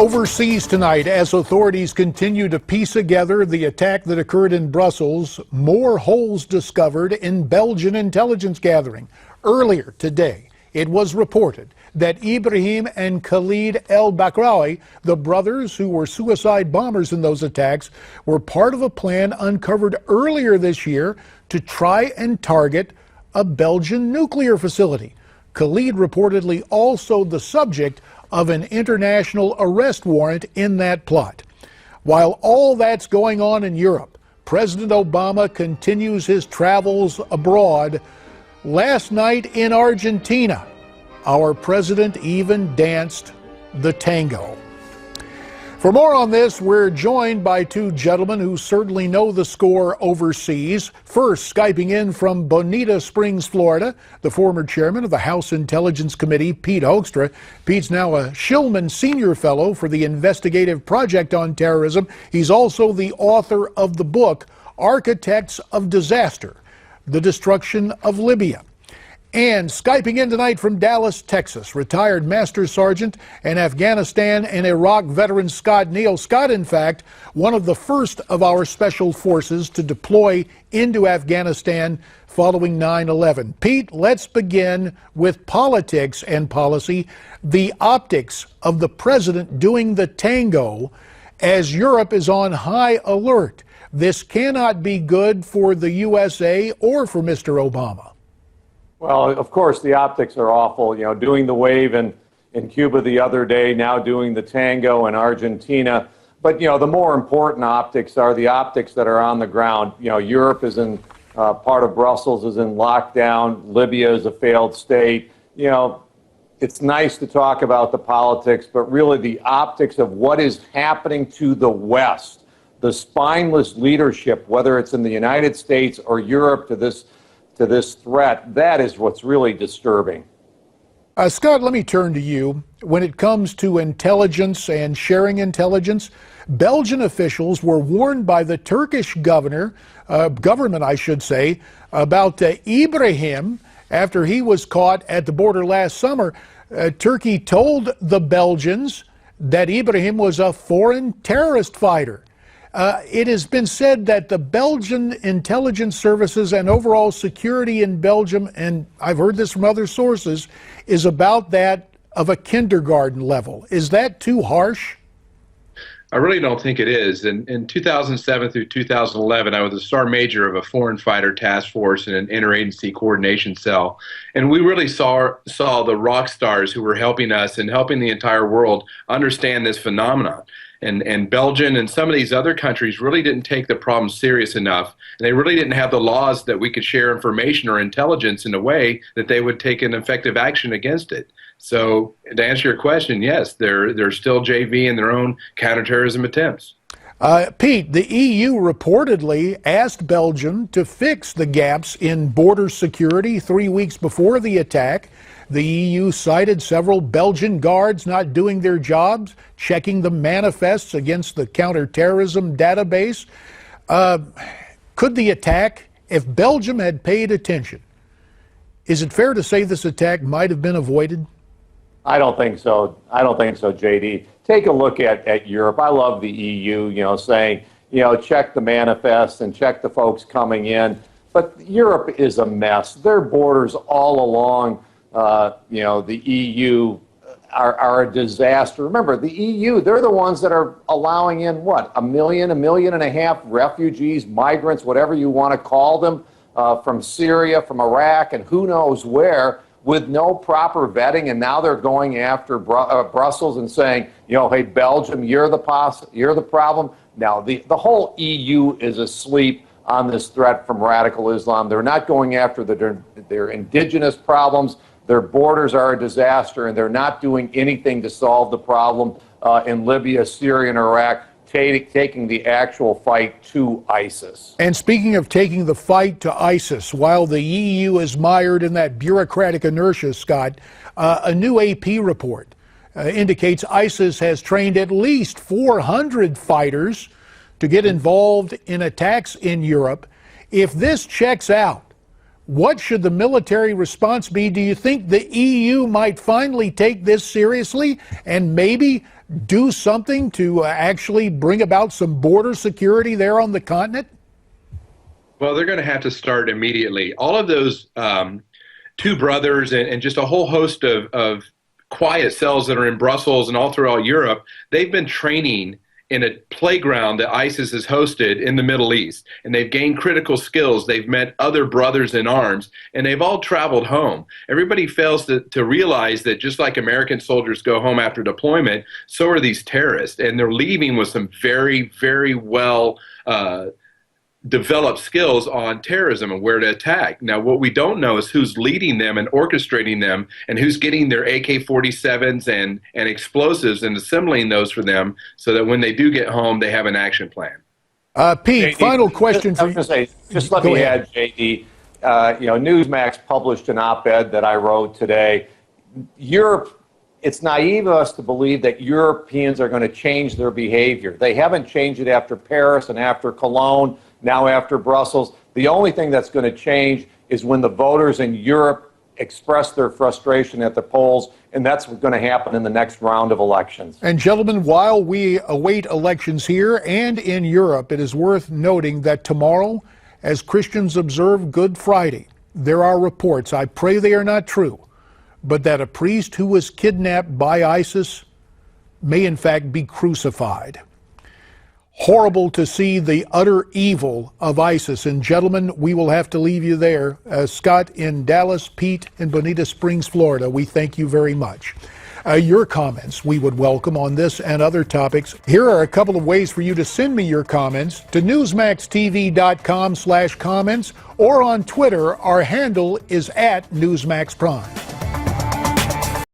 Overseas tonight, as authorities continue to piece together the attack that occurred in Brussels, more holes discovered in Belgian intelligence gathering. Earlier today, it was reported that Ibrahim and Khalid El Bakraoui, the brothers who were suicide bombers in those attacks, were part of a plan uncovered earlier this year to try and target a Belgian nuclear facility. Khalid reportedly also the subject of an international arrest warrant in that plot. While all that's going on in Europe, President Obama continues his travels abroad. Last night in Argentina, our president even danced the tango. For more on this, we're joined by two gentlemen who certainly know the score overseas. First, Skyping in from Bonita Springs, Florida, the former chairman of the House Intelligence Committee, Pete Hoekstra. Pete's now a Shillman Senior Fellow for the Investigative Project on Terrorism. He's also the author of the book, Architects of Disaster, The Destruction of Libya. And Skyping in tonight from Dallas, Texas, retired Master Sergeant and Afghanistan and Iraq veteran Scott Neil. Scott, in fact, one of the first of our special forces to deploy into Afghanistan following 9/11. Pete, let's begin with politics and policy. The optics of the president doing the tango as Europe is on high alert. This cannot be good for the USA or for Mr. Obama. Well, of course, the optics are awful. You know, doing the wave in Cuba the other day, now doing the tango in Argentina. But, you know, the more important optics are the optics that are on the ground. You know, Europe is in, part of Brussels is in lockdown. Libya is a failed state. You know, it's nice to talk about the politics, but really the optics of what is happening to the West, the spineless leadership, whether it's in the United States or Europe to this threat, that is what's really disturbing. Scott, let me turn to you. When it comes to intelligence and sharing intelligence, Belgian officials were warned by the Turkish government, I should say, about Ibrahim after he was caught at the border last summer. Turkey told the Belgians that Ibrahim was a foreign terrorist fighter. It has been said that the Belgian intelligence services and overall security in Belgium, and I've heard this from other sources, is about that of a kindergarten level. Is that too harsh? I really don't think it is. In 2007 through 2011, I was a Star Major of a foreign fighter task force in an interagency coordination cell. And we really saw the rock stars who were helping us and helping the entire world understand this phenomenon. And Belgium and some of these other countries really didn't take the problem serious enough. And they really didn't have the laws that we could share information or intelligence in a way that they would take an effective action against it. So to answer your question, yes, they're still JV in their own counterterrorism attempts. Pete, the EU reportedly asked Belgium to fix the gaps in border security 3 weeks before the attack. The EU cited several Belgian guards not doing their jobs, checking the manifests against the counterterrorism database. Could the attack, if Belgium had paid attention, is it fair to say this attack might have been avoided? I don't think so. I don't think so, JD. Take a look at Europe. I love the EU, you know, saying, you know, check the manifest and check the folks coming in. But Europe is a mess. Their borders all along, you know, the EU are a disaster. Remember, the EU, they're the ones that are allowing in, what, 1 million, 1.5 million refugees, migrants, whatever you want to call them, from Syria, from Iraq, and who knows where, with no proper vetting. And now they're going after Brussels and saying, you know, hey, Belgium, you're the problem. Now, the whole EU is asleep on this threat from radical Islam. They're not going after their indigenous problems. Their borders are a disaster, and they're not doing anything to solve the problem in Libya, Syria, and Iraq, taking the actual fight to ISIS. And speaking of taking the fight to ISIS, while the EU is mired in that bureaucratic inertia, Scott, a new AP report indicates ISIS has trained at least 400 fighters to get involved in attacks in Europe. If this checks out, what should the military response be? Do you think the EU might finally take this seriously and maybe do something to actually bring about some border security there on the continent? Well, they're going to have to start immediately. All of those two brothers and just a whole host of quiet cells that are in Brussels and all throughout Europe, they've been training in a playground that ISIS has hosted in the Middle East. And they've gained critical skills. They've met other brothers in arms, and they've all traveled home. Everybody fails to realize that just like American soldiers go home after deployment, so are these terrorists. And they're leaving with some very, very well develop skills on terrorism and where to attack. Now, what we don't know is who's leading them and orchestrating them, and who's getting their AK-47s and explosives and assembling those for them, so that when they do get home, they have an action plan. Pete, JD, final question for you. Just let me add, JD. Newsmax published an op-ed that I wrote today. Europe, it's naive of us to believe that Europeans are going to change their behavior. They haven't changed it after Paris and after Cologne, now after Brussels. The only thing that's going to change is when the voters in Europe express their frustration at the polls, and that's going to happen in the next round of elections. And gentlemen, while we await elections here and in Europe, it is worth noting that tomorrow, as Christians observe Good Friday, there are reports, I pray they are not true, but that a priest who was kidnapped by ISIS may in fact be crucified. Horrible to see the utter evil of ISIS. And gentlemen, we will have to leave you there. Scott in Dallas, Pete in Bonita Springs, Florida, we thank you very much. Your comments we would welcome on this and other topics. Here are a couple of ways for you to send me your comments to newsmaxtv.com/comments, or on Twitter. Our handle is @Newsmax Prime.